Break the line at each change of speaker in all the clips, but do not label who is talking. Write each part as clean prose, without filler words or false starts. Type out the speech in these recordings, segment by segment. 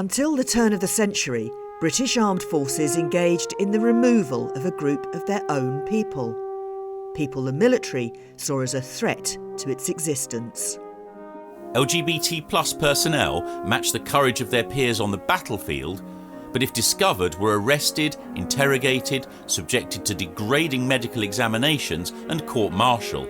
Until the turn of the century, British armed forces engaged in the removal of a group of their own people. People the military saw as a threat to its existence.
LGBT plus personnel matched the courage of their peers on the battlefield, but if discovered were arrested, interrogated, subjected to degrading medical examinations and court-martial.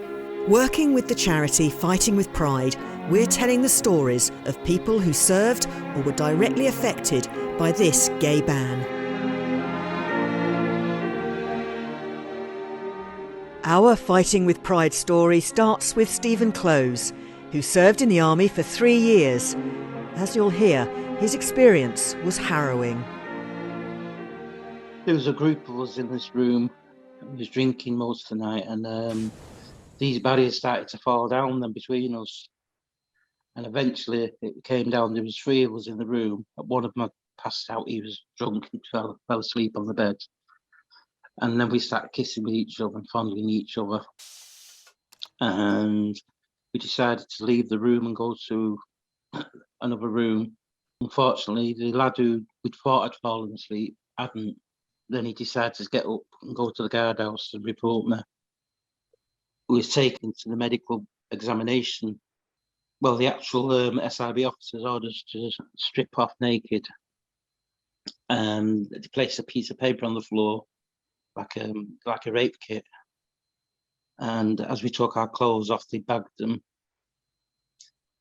Working with the charity Fighting with Pride, we're telling the stories of people who served or were directly affected by this gay ban. Our Fighting with Pride story starts with Stephen Close, who served in the army for 3 years. As you'll hear, his experience was harrowing.
There was a group of us in this room. We was drinking most of the night, and these barriers started to fall down then between us. And eventually it came down. There was 3 of us in the room. One of them passed out. He was drunk and fell asleep on the bed. And then we started kissing with each other and fondling each other. And we decided to leave the room and go to another room. Unfortunately, the lad who we'd thought had fallen asleep hadn't. Then he decided to get up and go to the guardhouse and report me. We was taken to the medical examination. Well, the actual SIB officers ordered us to strip off naked. And they placed a piece of paper on the floor, like a rape kit. And as we took our clothes off, they bagged them.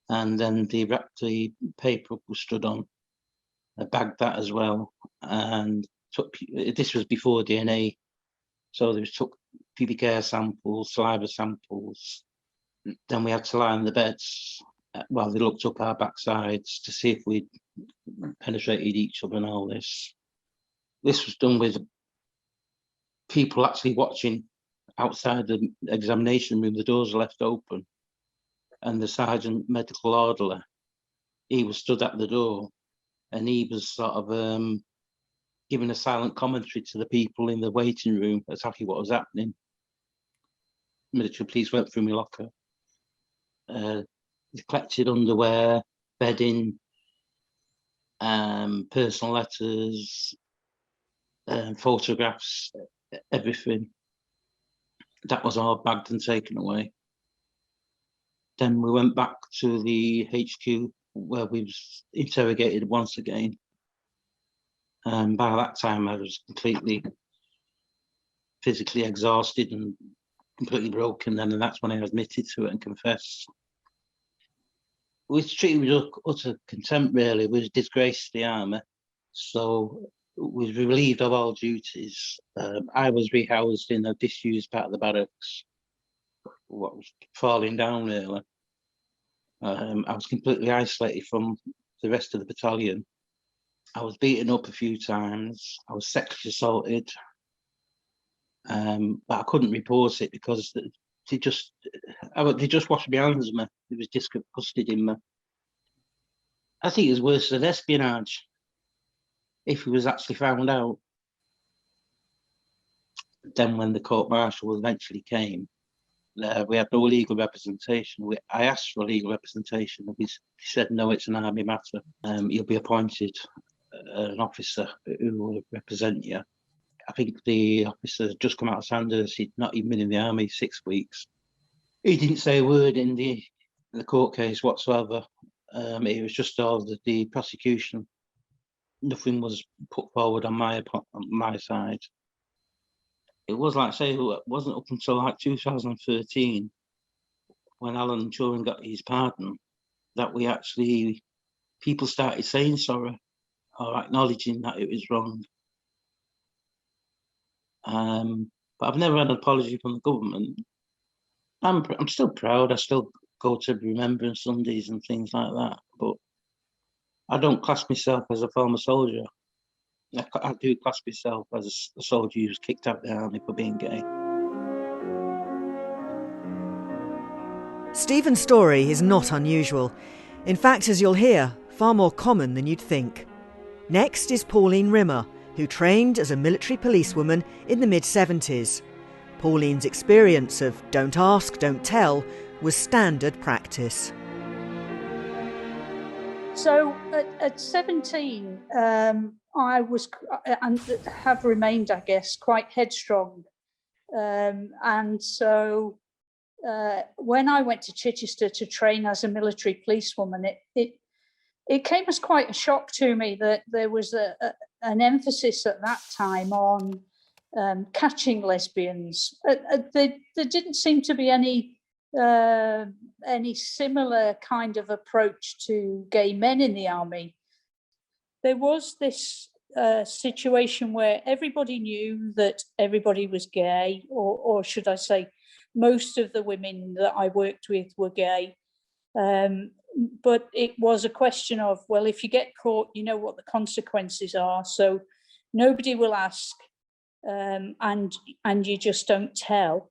And then they wrapped the paper we stood on. They bagged that as well. And this was before DNA. So they took pubic hair samples, saliva samples. Then we had to lie on the beds while they looked up our backsides to see if we'd penetrated each other and all this. This was done with people actually watching outside the examination room. The doors were left open, and the sergeant medical orderly, he was stood at the door, and he was sort of giving a silent commentary to the people in the waiting room exactly what was happening. Military police went through my locker. They collected underwear, bedding, personal letters, photographs, everything. That was all bagged and taken away. Then we went back to the HQ where we was interrogated once again. And by that time I was completely physically exhausted and completely broken then, and that's when I admitted to it and confessed. We was treated with utter contempt, really. We was disgraced to the army. So we was relieved of all duties. I was rehoused in a disused part of the barracks, what was falling down, really. I was completely isolated from the rest of the battalion. I was beaten up a few times. I was sexually assaulted. But I couldn't report it because they just washed my hands of me. They was disgusting me. I think it was worse than espionage if it was actually found out. Then when the court-martial eventually came, we had no legal representation. I asked for legal representation, and he said, no, it's an army matter. You'll be appointed an officer who will represent you. I think the officer had just come out of Sandhurst. He'd not even been in the army 6 weeks. He didn't say a word in the court case whatsoever. It was just all the prosecution. Nothing was put forward on my side. It was like, say, it wasn't up until like 2013 when Alan Turing got his pardon that people started saying sorry or acknowledging that it was wrong. But I've never had an apology from the government. I'm still proud. I still go to Remembrance Sundays and things like that. But I don't class myself as a former soldier. I do class myself as a soldier who was kicked out of the army for being gay.
Stephen's story is not unusual. In fact, as you'll hear, far more common than you'd think. Next is Pauline Rimmer, who trained as a military policewoman in the mid-70s. Pauline's experience of don't ask, don't tell was standard practice.
So at 17, I was and have remained, I guess, quite headstrong. And so when I went to Chichester to train as a military policewoman, it came as quite a shock to me that there was an emphasis at that time on catching lesbians. There didn't seem to be any similar kind of approach to gay men in the army. There was this situation where everybody knew that everybody was gay, or should I say, most of the women that I worked with were gay. But it was a question of, well, if you get caught, you know what the consequences are. So nobody will ask, and you just don't tell.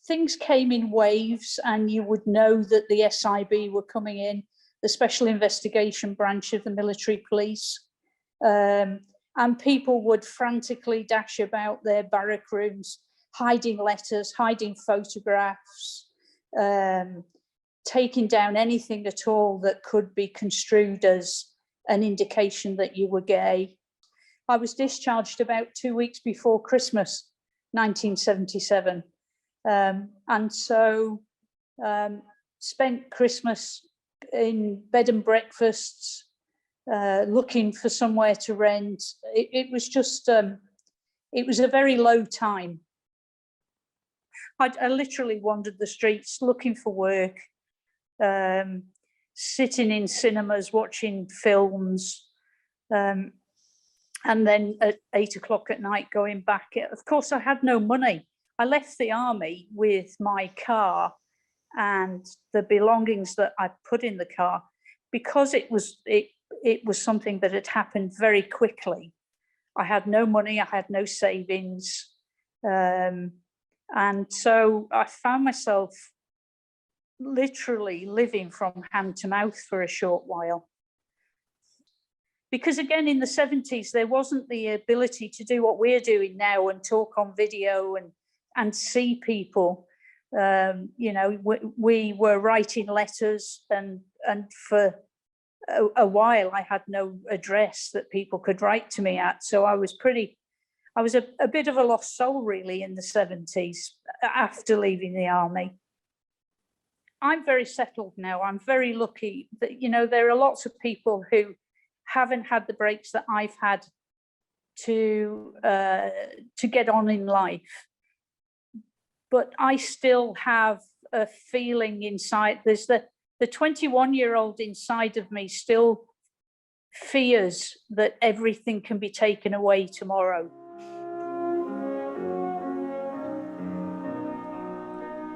Things came in waves, and you would know that the SIB were coming in, the Special Investigation Branch of the military police, and people would frantically dash about their barrack rooms, hiding letters, hiding photographs, taking down anything at all that could be construed as an indication that you were gay. I was discharged about 2 weeks before Christmas, 1977. And so spent Christmas in bed and breakfasts, looking for somewhere to rent. It was just, it was a very low time. I literally wandered the streets looking for work, sitting in cinemas, watching films, and then at 8 o'clock at night going back. Of course, I had no money. I left the army with my car and the belongings that I put in the car, because it was something that had happened very quickly. I had no money, I had no savings. And so I found myself literally living from hand to mouth for a short while. Because again, in the 70s, there wasn't the ability to do what we're doing now and talk on video and see people. You know, we were writing letters, and for a while I had no address that people could write to me at. So I was a bit of a lost soul, really, in the 70s after leaving the army. I'm very settled now. I'm very lucky that, you know, there are lots of people who haven't had the breaks that I've had to get on in life. But I still have a feeling inside. There's the 21-year-old inside of me still fears that everything can be taken away tomorrow.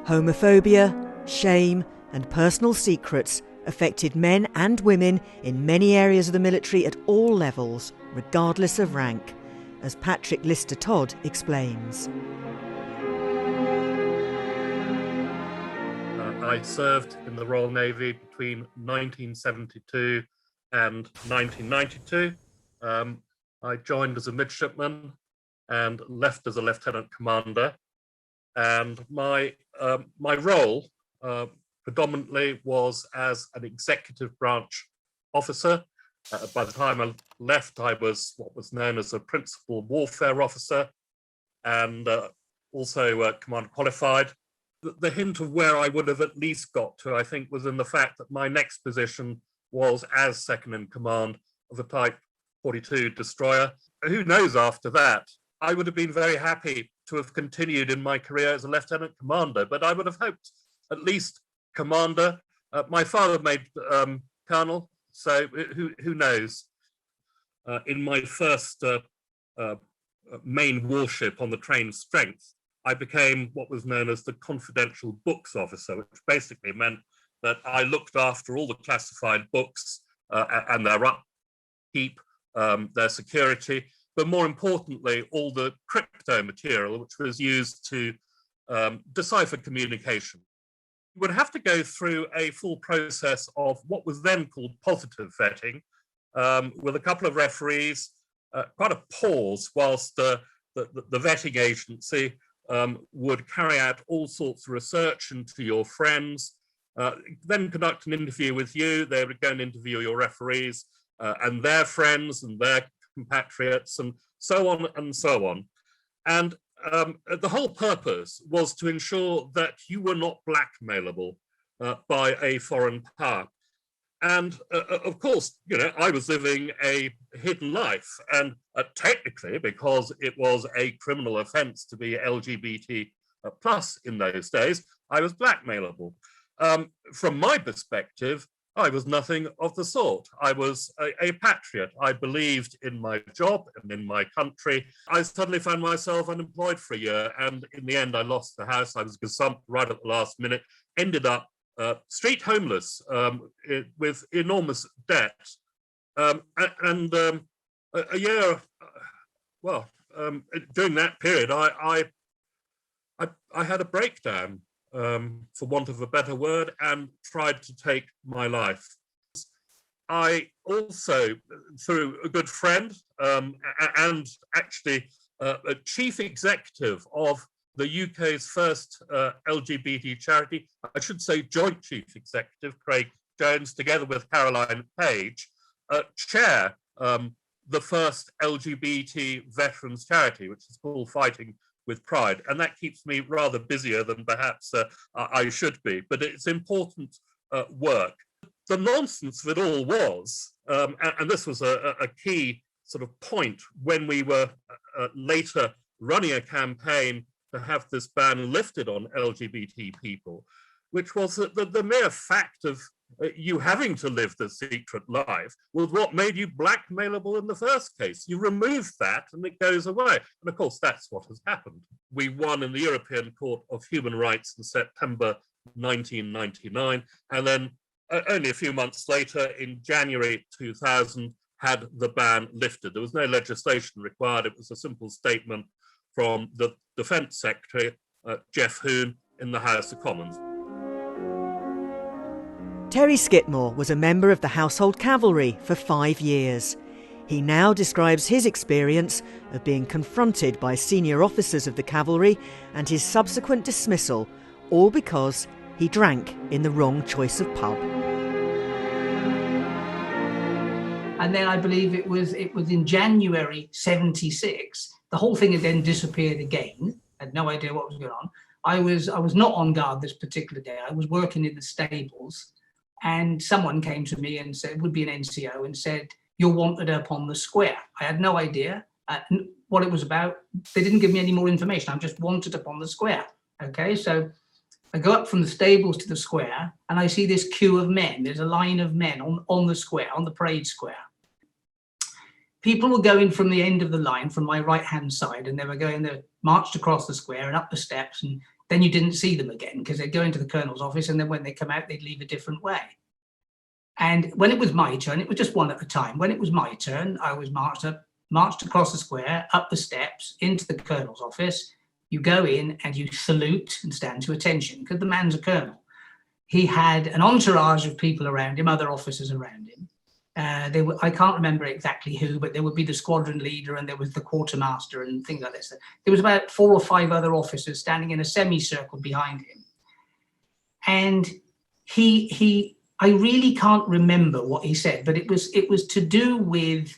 Homophobia, shame, and personal secrets affected men and women in many areas of the military at all levels, regardless of rank, as Patrick Lister Todd explains.
I served in the Royal Navy between 1972 and 1992. I joined as a midshipman and left as a lieutenant commander. And my role predominantly was as an executive branch officer. By the time I left, I was what was known as a principal warfare officer, and also command qualified. The hint of where I would have at least got to, I think, was in the fact that my next position was as second in command of a Type 42 destroyer. Who knows after that? I would have been very happy to have continued in my career as a lieutenant commander, but I would have hoped at least commander. My father made colonel, so who knows? In my first main warship on the trained strength, I became what was known as the confidential books officer, which basically meant that I looked after all the classified books and their upkeep, their security, but more importantly, all the crypto material which was used to decipher communication. You would have to go through a full process of what was then called positive vetting, with a couple of referees, quite a pause whilst the vetting agency would carry out all sorts of research into your friends, then conduct an interview with you. They would go and interview your referees and their friends and their compatriots and so on and so on. And the whole purpose was to ensure that you were not blackmailable by a foreign power. And of course, you know, I was living a hidden life, and technically, because it was a criminal offence to be LGBT plus in those days, I was blackmailable. From my perspective, I was nothing of the sort. I was a patriot. I believed in my job and in my country. I suddenly found myself unemployed for a year, and in the end, I lost the house. I was gazumped right at the last minute, ended up street homeless with enormous debt. A year, during that period, I had a breakdown, for want of a better word, and tried to take my life. I also, through a good friend and actually a chief executive of the UK's first LGBT charity, I should say joint chief executive, Craig Jones, together with Caroline Page, chair the first LGBT veterans charity, which is called Fighting with Pride. And that keeps me rather busier than perhaps I should be, but it's important work. The nonsense of it all was, and this was a key sort of point when we were later running a campaign to have this ban lifted on LGBT people, which was that the mere fact of you having to live the secret life was what made you blackmailable in the first case. You remove that and it goes away. And of course, that's what has happened. We won in the European Court of Human Rights in September 1999. And then only a few months later, in January 2000, had the ban lifted. There was no legislation required. It was a simple statement from the Defence Secretary, Geoff Hoon, in the House of Commons.
Terry Skidmore was a member of the Household Cavalry for 5 years. He now describes his experience of being confronted by senior officers of the cavalry and his subsequent dismissal, all because he drank in the wrong choice of pub.
And then I believe it was in January 76. The whole thing had then disappeared again. I had no idea what was going on. I was not on guard this particular day. I was working in the stables, and someone came to me and said, it would be an NCO, and said, "You're wanted up on the square." I had no idea what it was about. They didn't give me any more information. I'm just wanted up on the square. Okay, so I go up from the stables to the square, and I see this queue of men. There's a line of men on the square, on the parade square. People were going from the end of the line, from my right-hand side, and they marched across the square and up the steps, and then you didn't see them again because they'd go into the colonel's office, and then when they come out, they'd leave a different way. And when it was my turn, it was just one at a time. When it was my turn, I was marched across the square, up the steps, into the colonel's office. You go in and you salute and stand to attention because the man's a colonel. He had an entourage of people around him, other officers around him. I can't remember exactly who, but there would be the squadron leader and there was the quartermaster and things like this. There was about 4 or 5 other officers standing in a semicircle behind him. And I really can't remember what he said, but it was to do with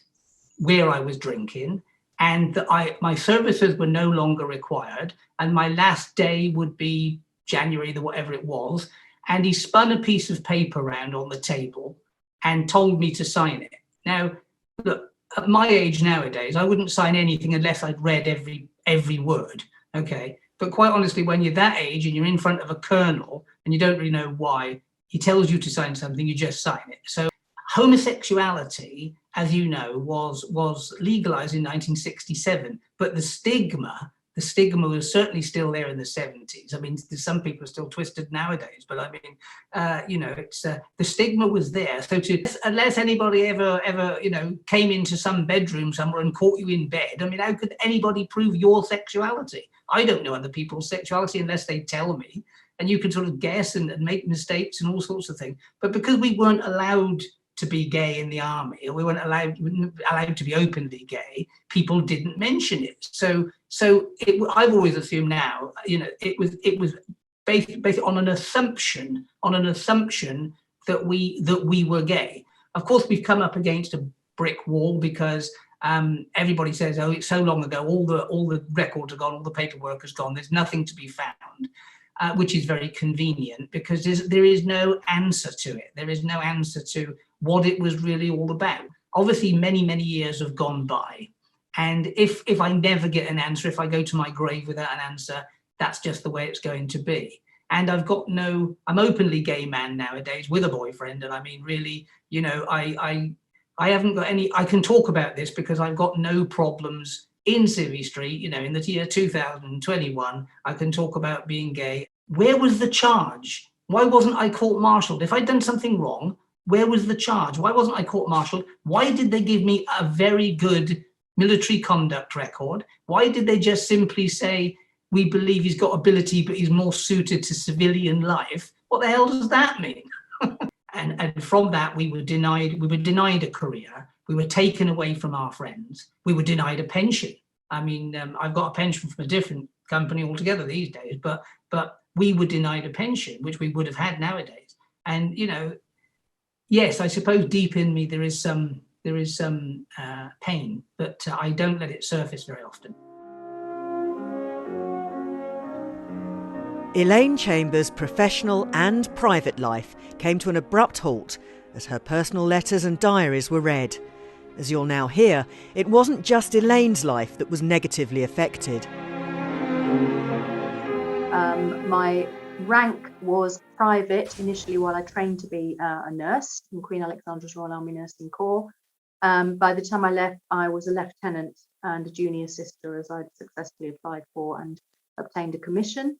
where I was drinking and that my services were no longer required and my last day would be January, whatever it was. And he spun a piece of paper around on the table and told me to sign it. Now, look, at my age nowadays, I wouldn't sign anything unless I'd read every word, okay? But quite honestly, when you're that age and you're in front of a colonel and you don't really know why, he tells you to sign something, you just sign it. So homosexuality, as you know, was legalized in 1967, but the stigma was certainly still there in the 70s. I mean, some people are still twisted nowadays, but I mean, it's the stigma was there. So unless anybody ever, came into some bedroom somewhere and caught you in bed, I mean, how could anybody prove your sexuality? I don't know other people's sexuality unless they tell me. And you can sort of guess and make mistakes and all sorts of things. But because we weren't allowed to be gay in the army, or we weren't allowed to be openly gay, people didn't mention it. So I've always assumed now, it was based on an assumption that we were gay. Of course, we've come up against a brick wall because everybody says, "Oh, it's so long ago. All the records are gone. All the paperwork is gone. There's nothing to be found," which is very convenient because there is no answer to it. There is no answer to what it was really all about. Obviously, many years have gone by, and if I never get an answer, if I go to my grave without an answer, that's just the way it's going to be. And I'm openly gay man nowadays with a boyfriend, and I mean, really, you know, I haven't got any. I can talk about this because I've got no problems in Civvy Street. You know, in the year 2021, I can talk about being gay. Where was the charge? Why wasn't I court-martialed? If I'd done something wrong, where was the charge? Why wasn't I court-martialed? Why did they give me a very good military conduct record? Why did they just simply say, "We believe he's got ability, but he's more suited to civilian life"? What the hell does that mean? And from that, we were denied a career. We were taken away from our friends. We were denied a pension. I mean, I've got a pension from a different company altogether these days, but we were denied a pension, which we would have had nowadays. And, you know, yes, I suppose deep in me there is some pain, but I don't let it surface very often.
Elaine Chambers' professional and private life came to an abrupt halt as her personal letters and diaries were read. As you'll now hear, it wasn't just Elaine's life that was negatively affected.
My rank was private initially while I trained to be a nurse in Queen Alexandra's Royal Army Nursing Corps. By the time I left, I was a lieutenant and a junior sister, as I'd successfully applied for and obtained a commission.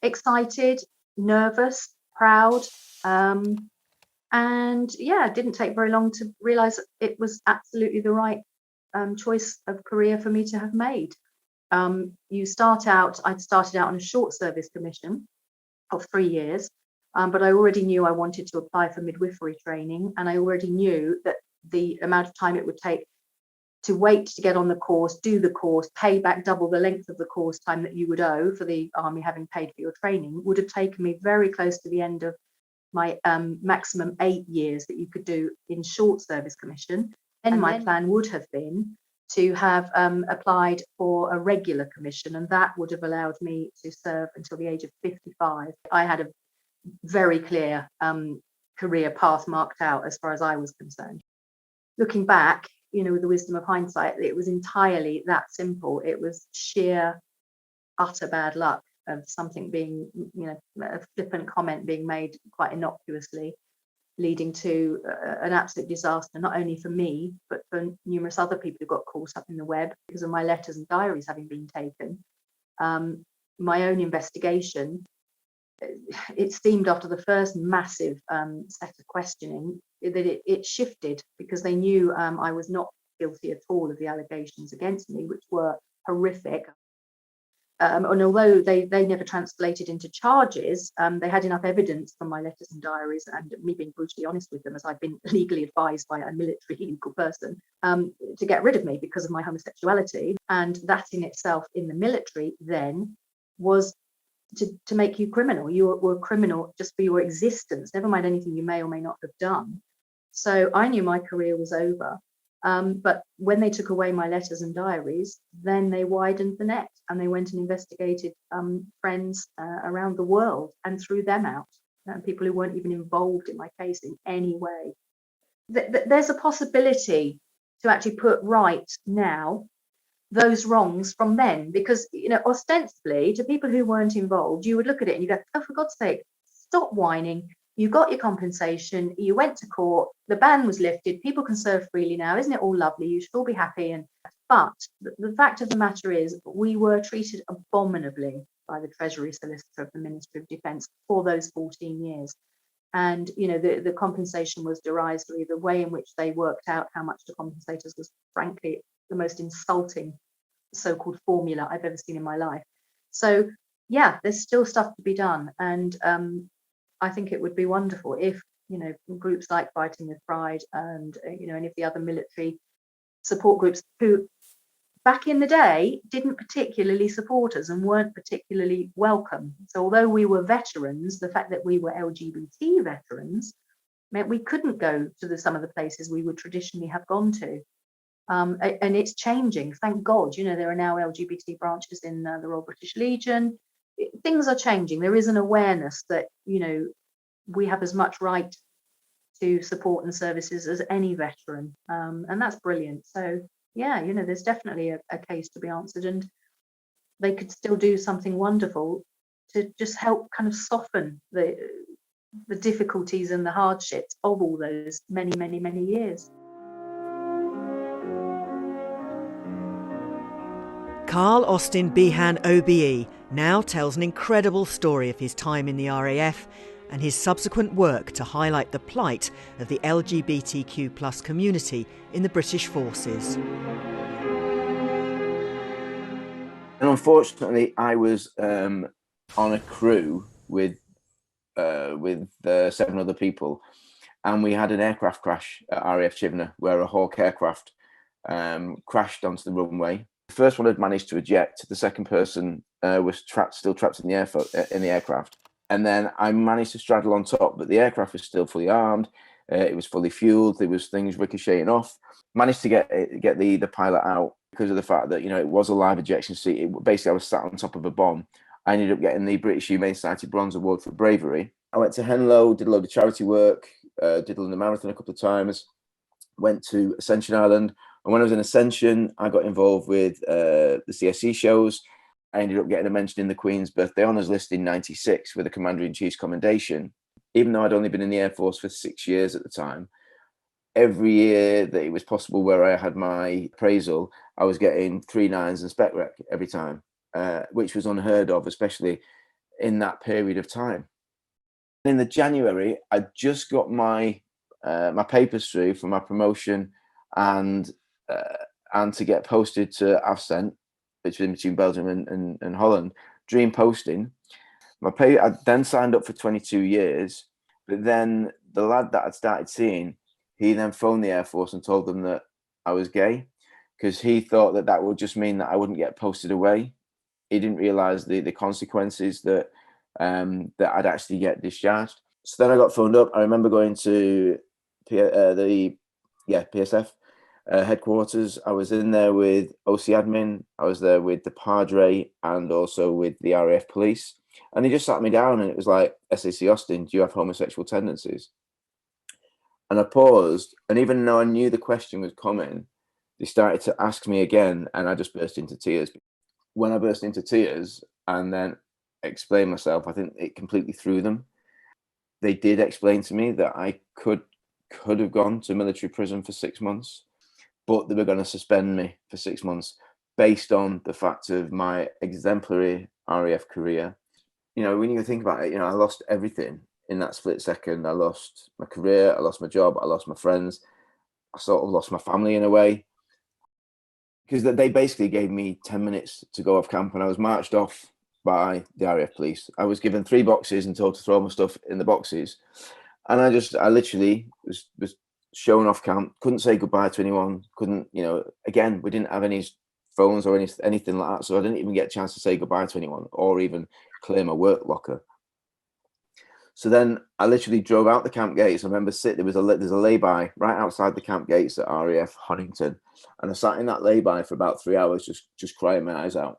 Excited, nervous, proud, and yeah, it didn't take very long to realise it was absolutely the right choice of career for me to have made. I'd started out on a short service commission of 3 years, but I already knew I wanted to apply for midwifery training, and I already knew that the amount of time it would take to wait to get on the course, do the course, pay back double the length of the course time that you would owe for the army having paid for your training would have taken me very close to the end of my maximum 8 years that you could do in short service commission. And my plan would have been to have applied for a regular commission, and that would have allowed me to serve until the age of 55. I had a very clear career path marked out as far as I was concerned. Looking back, you know, with the wisdom of hindsight, it was entirely that simple. It was sheer, utter bad luck of something being, you know, a flippant comment being made quite innocuously, leading to an absolute disaster, not only for me, but for numerous other people who got caught up in the web because of my letters and diaries having been taken. My own investigation, it seemed after the first massive set of questioning that it shifted because they knew I was not guilty at all of the allegations against me, which were horrific. And although they never translated into charges, they had enough evidence from my letters and diaries and me being brutally honest with them, as I've been legally advised by a military legal person, to get rid of me because of my homosexuality. And that in itself in the military then was to make you criminal. You were a criminal just for your existence, never mind anything you may or may not have done. So I knew my career was over. But when they took away my letters and diaries, then they widened the net and they went and investigated friends around the world and threw them out, people who weren't even involved in my case in any way. There's a possibility to actually put right now those wrongs from then, because, you know, ostensibly to people who weren't involved, you would look at it and you go, oh, for God's sake, stop whining. You got your compensation, you went to court, the ban was lifted, people can serve freely now, isn't it all lovely? You should all be happy. But the fact of the matter is, we were treated abominably by the Treasury Solicitor of the Ministry of Defence for those 14 years. And, you know, the compensation was derisory. The way in which they worked out how much to compensate us was, frankly, the most insulting so-called formula I've ever seen in my life. So, yeah, there's still stuff to be done. And I think it would be wonderful if, you know, groups like Fighting with Pride and, you know, any of the other military support groups who back in the day didn't particularly support us and weren't particularly welcome. So although we were veterans, the fact that we were LGBT veterans meant we couldn't go to some of the places we would traditionally have gone to. And it's changing, thank God. You know, there are now LGBT branches in the Royal British Legion. Things are changing. There is an awareness that, you know, we have as much right to support and services as any veteran. And that's brilliant. So yeah, you know, there's definitely a case to be answered, and they could still do something wonderful to just help kind of soften the difficulties and the hardships of all those many, many, many years.
Carl Austin Behan OBE now tells an incredible story of his time in the RAF and his subsequent work to highlight the plight of the LGBTQ+ community in the British forces.
And unfortunately, I was on a crew with 7 other people, and we had an aircraft crash at RAF Chivenor where a Hawk aircraft crashed onto the runway. The first one had managed to eject. The second person was still trapped in the aircraft. And then I managed to straddle on top, but the aircraft was still fully armed. It was fully fueled. There was things ricocheting off. Managed to get the pilot out because of the fact that, you know, it was a live ejection seat. Basically, I was sat on top of a bomb. I ended up getting the British Humane Society Bronze Award for bravery. I went to Henlow, did a load of charity work, did London Marathon a couple of times, went to Ascension Island. And when I was in Ascension, I got involved with the CSC shows. I ended up getting a mention in the Queen's Birthday Honours list in '96 with the Commander-in-Chief's commendation. Even though I'd only been in the Air Force for 6 years at the time, every year that it was possible where I had my appraisal, I was getting 3 9s and spec rec every time, which was unheard of, especially in that period of time. In the January, I just got my papers through for my promotion and to get posted to Avcent, which was in between Belgium and Holland, dream posting. I then signed up for 22 years, but then the lad that I'd started seeing, he then phoned the Air Force and told them that I was gay, because he thought that would just mean that I wouldn't get posted away. He didn't realise the consequences that I'd actually get discharged. So then I got phoned up. I remember going to PSF headquarters. I was in there with OC admin. I was there with the Padre and also with the RAF police. And they just sat me down and it was like, SAC Austin, do you have homosexual tendencies? And I paused. And even though I knew the question was coming, they started to ask me again. And I just burst into tears. When I burst into tears and then explained myself, I think it completely threw them. They did explain to me that I could have gone to military prison for 6 months, but they were going to suspend me for 6 months based on the fact of my exemplary RAF career. You know, when you think about it, you know, I lost everything in that split second. I lost my career, I lost my job, I lost my friends, I sort of lost my family in a way, because they basically gave me 10 minutes to go off camp and I was marched off by the RAF police. I was given 3 boxes and told to throw my stuff in the boxes. And I literally was shown off camp, couldn't say goodbye to anyone, couldn't, you know, again, we didn't have any phones or anything like that. So I didn't even get a chance to say goodbye to anyone or even clear my work locker. So then I literally drove out the camp gates. I remember there's a lay-by right outside the camp gates at RAF Honington. And I sat in that lay-by for about 3 hours, just crying my eyes out.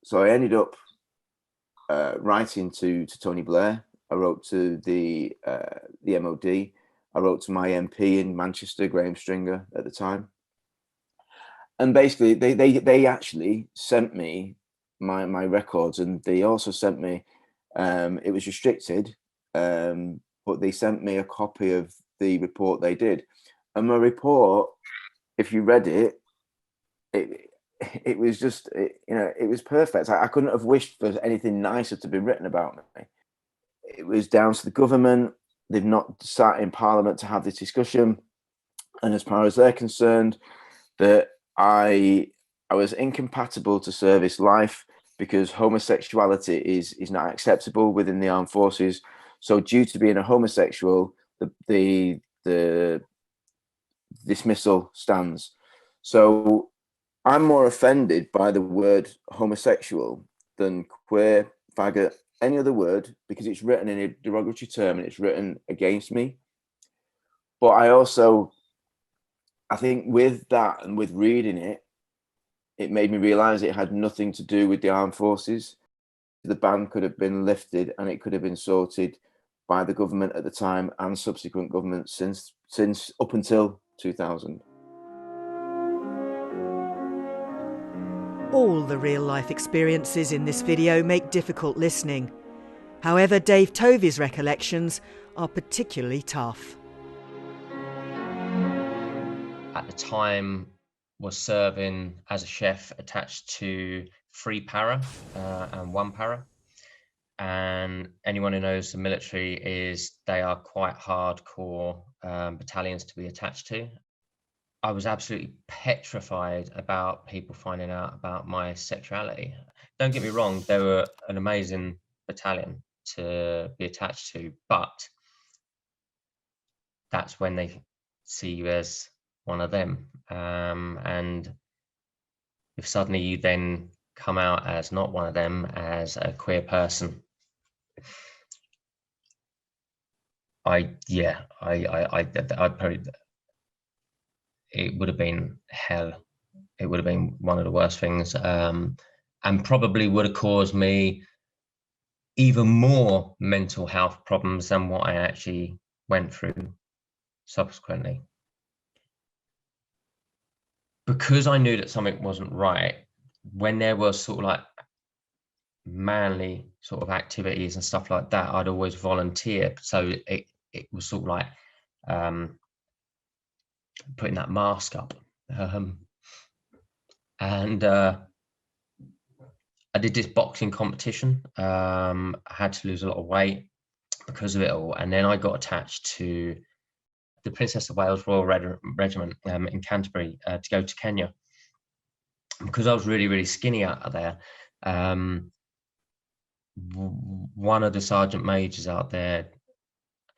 So I ended up writing to Tony Blair. I wrote to the MOD. I wrote to my MP in Manchester, Graham Stringer, at the time. And basically, they actually sent me my records, and they also sent me. It was restricted, but they sent me a copy of the report they did. And my report, if you read it, it was just, you know, it was perfect. I couldn't have wished for anything nicer to be written about me. It was down to the government. They've not sat in Parliament to have this discussion. And as far as they're concerned, that I was incompatible to service life because homosexuality is not acceptable within the armed forces. So due to being a homosexual, the dismissal stands. So I'm more offended by the word homosexual than queer, faggot, any other word, because it's written in a derogatory term and it's written against me. But I think with that and with reading it, it made me realise it had nothing to do with the armed forces. The ban could have been lifted and it could have been sorted by the government at the time and subsequent governments since up until 2000.
All the real-life experiences in this video make difficult listening. However, Dave Tovey's recollections are particularly tough.
At the time, was serving as a chef attached to 3 para and 1 para. And anyone who knows the military they are quite hardcore battalions to be attached to. I was absolutely petrified about people finding out about my sexuality. Don't get me wrong, they were an amazing battalion to be attached to, but that's when they see you as one of them. And if suddenly you then come out as not one of them, as a queer person, I'd probably, it would have been hell. It would have been one of the worst things, and probably would have caused me even more mental health problems than what I actually went through subsequently. Because I knew that something wasn't right, when there was sort of like manly sort of activities and stuff like that, I'd always volunteer. So it was sort of like putting that mask up. And I did this boxing competition. I had to lose a lot of weight because of it all. And then I got attached to the Princess of Wales Royal Regiment in Canterbury to go to Kenya. Because I was really, really skinny out of there, one of the sergeant majors out there,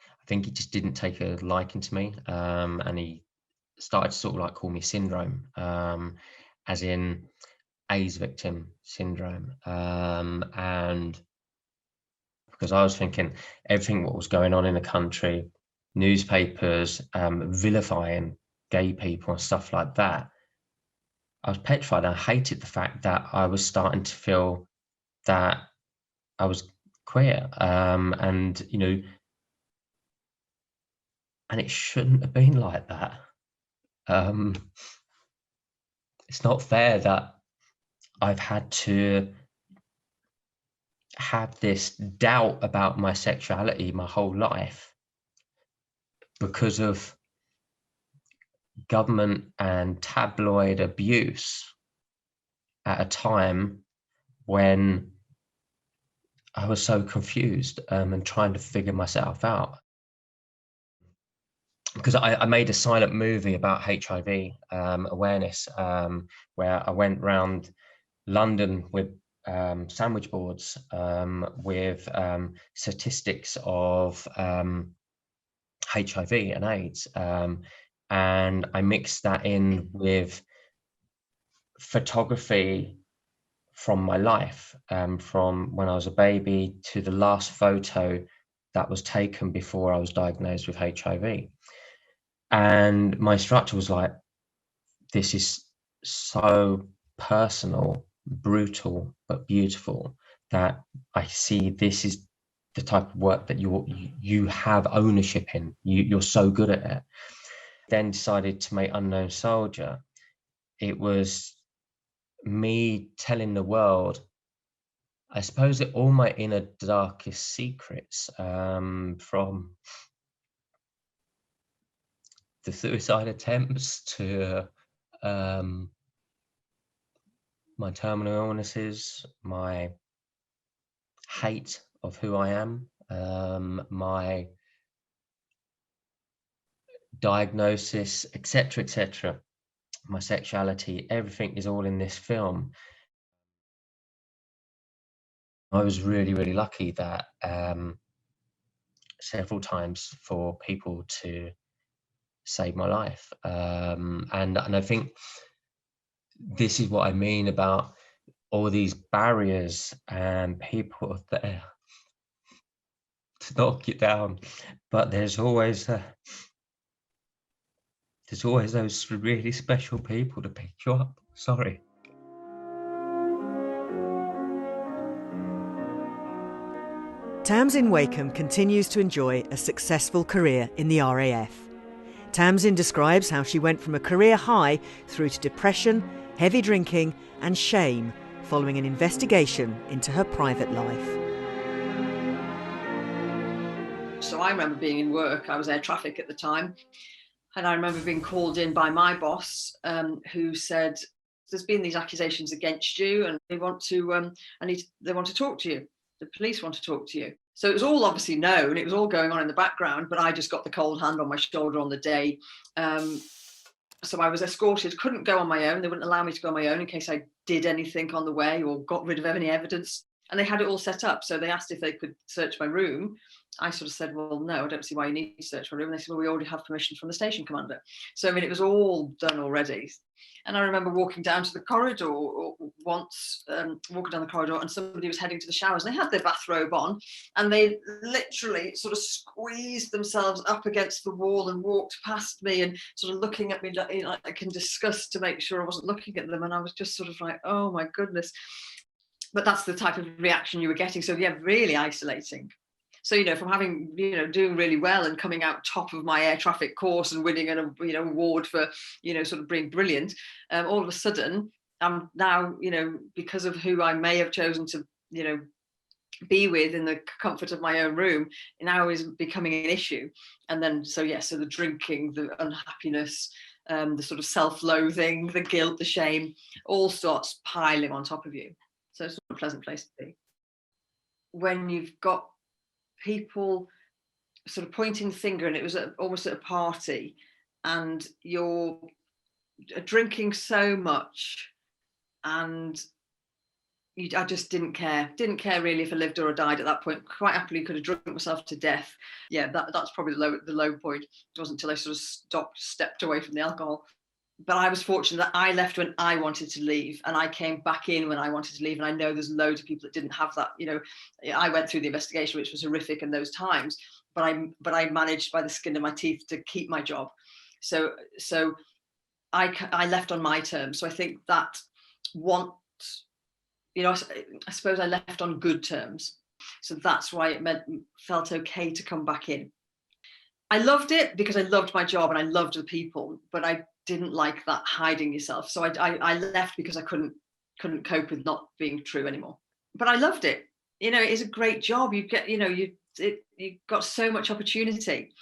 I think he just didn't take a liking to me, and he started to sort of like call me syndrome, as in AIDS victim syndrome. And because I was thinking everything what was going on in the country, newspapers vilifying gay people and stuff like that, I was petrified. I hated the fact that I was starting to feel that I was queer, and you know, and it shouldn't have been like that. It's not fair that I've had to have this doubt about my sexuality my whole life because of government and tabloid abuse at a time when I was so confused and trying to figure myself out. Because I made a silent movie about HIV awareness, where I went around London with sandwich boards with statistics of HIV and AIDS, and I mixed that in with photography from my life, from when I was a baby to the last photo that was taken before I was diagnosed with HIV. And my instructor was like, this is so personal, brutal, but beautiful, that I see this is the type of work that you have ownership in. You're so good at it. Then decided to make Unknown Soldier. It was me telling the world, I suppose, that all my inner darkest secrets, from the suicide attempts to my terminal illnesses, my hate of who I am, my diagnosis, etc., my sexuality, everything is all in this film. I was really, really lucky that several times for people to save my life. And I think this is what I mean about all these barriers and people there to knock you down, but there's always those really special people to pick you up. Sorry.
Tamsin Wakeham continues to enjoy a successful career in the RAF. Tamsin describes how she went from a career high through to depression, heavy drinking and shame following an investigation into her private life.
So I remember being in work, I was air traffic at the time, and I remember being called in by my boss who said, there's been these accusations against you and they want to talk to you. The police want to talk to you. So it was all obviously known, it was all going on in the background, but I just got the cold hand on my shoulder on the day. So I was escorted, couldn't go on my own. They wouldn't allow me to go on my own in case I did anything on the way or got rid of any evidence. And they had it all set up. So they asked if they could search my room. I sort of said, well, no, I don't see why you need to search my room. And they said, well, we already have permission from the station commander. So, I mean, it was all done already. And I remember walking down to the corridor once, walking down the corridor, and somebody was heading to the showers. And they had their bathrobe on, and they literally sort of squeezed themselves up against the wall and walked past me and sort of looking at me like in disgust to make sure I wasn't looking at them. And I was just sort of like, oh my goodness. But that's the type of reaction you were getting. So yeah, really isolating. So, you know, from having, you know, doing really well and coming out top of my air traffic course and winning an, you know, award for, you know, sort of being brilliant, all of a sudden, I'm now, you know, because of who I may have chosen to, you know, be with in the comfort of my own room, now is becoming an issue. And then, so yeah, so the drinking, the unhappiness, the sort of self-loathing, the guilt, the shame, all starts piling on top of you. So it's not a pleasant place to be. When you've got people sort of pointing the finger, and it was almost at a party, and you're drinking so much, and I just didn't care really if I lived or I died at that point. Quite happily could have drunk myself to death. Yeah, that's probably the low point. It wasn't until I sort of stepped away from the alcohol. But I was fortunate that I left when I wanted to leave, and I came back in when I wanted to leave. And I know there's loads of people that didn't have that. You know, I went through the investigation, which was horrific in those times, but I managed by the skin of my teeth to keep my job. So I left on my terms. So I think that you know, I suppose I left on good terms. So that's why it felt okay to come back in. I loved it because I loved my job and I loved the people, but I didn't like that hiding yourself. So I left because I couldn't cope with not being true anymore. But I loved it. You know, it is a great job. You get, you know, you got so much opportunity.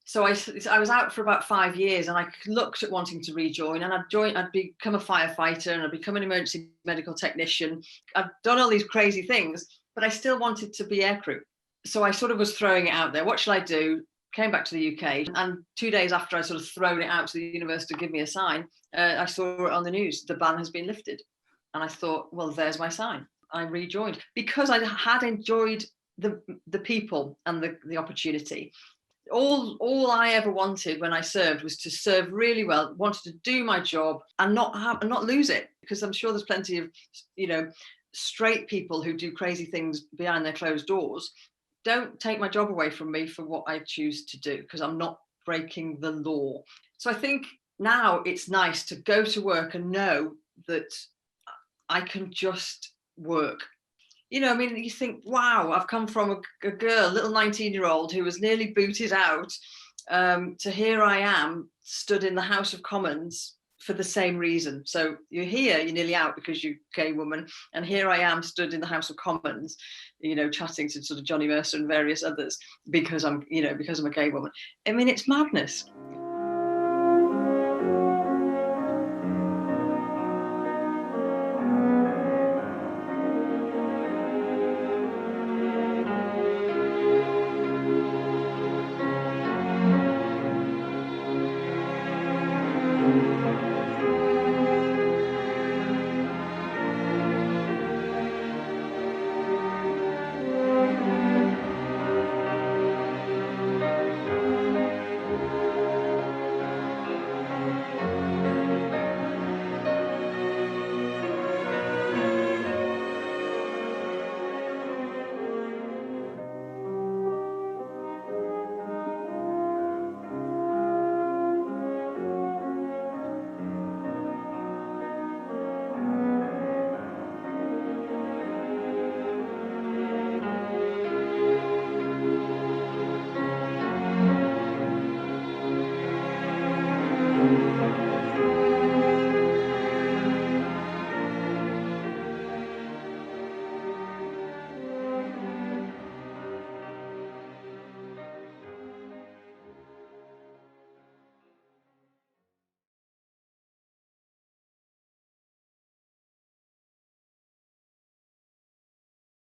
So I was out for about 5 years, and I looked at wanting to rejoin, and I'd become a firefighter, and I'd become an emergency medical technician. I'd done all these crazy things, but I still wanted to be aircrew. So I sort of was throwing it out there. What shall I do? Came back to the UK, and 2 days after I sort of thrown it out to the university to give me a sign, I saw it on the news, the ban has been lifted. And I thought, well, there's my sign. I rejoined because I had enjoyed the people and the opportunity. All I ever wanted when I served was to serve really well, wanted to do my job and not lose it, because I'm sure there's plenty of, you know, straight people who do crazy things behind their closed doors. Don't take my job away from me for what I choose to do, because I'm not breaking the law. So I think now it's nice to go to work and know that I can just work. You know, I mean, you think, wow, I've come from a girl, little 19-year-old who was nearly booted out, to here I am stood in the House of Commons for the same reason. So you're here, you're nearly out because you're a gay woman, and here I am stood in the House of Commons, you know, chatting to sort of Johnny Mercer and various others because I'm a gay woman. I mean, it's madness.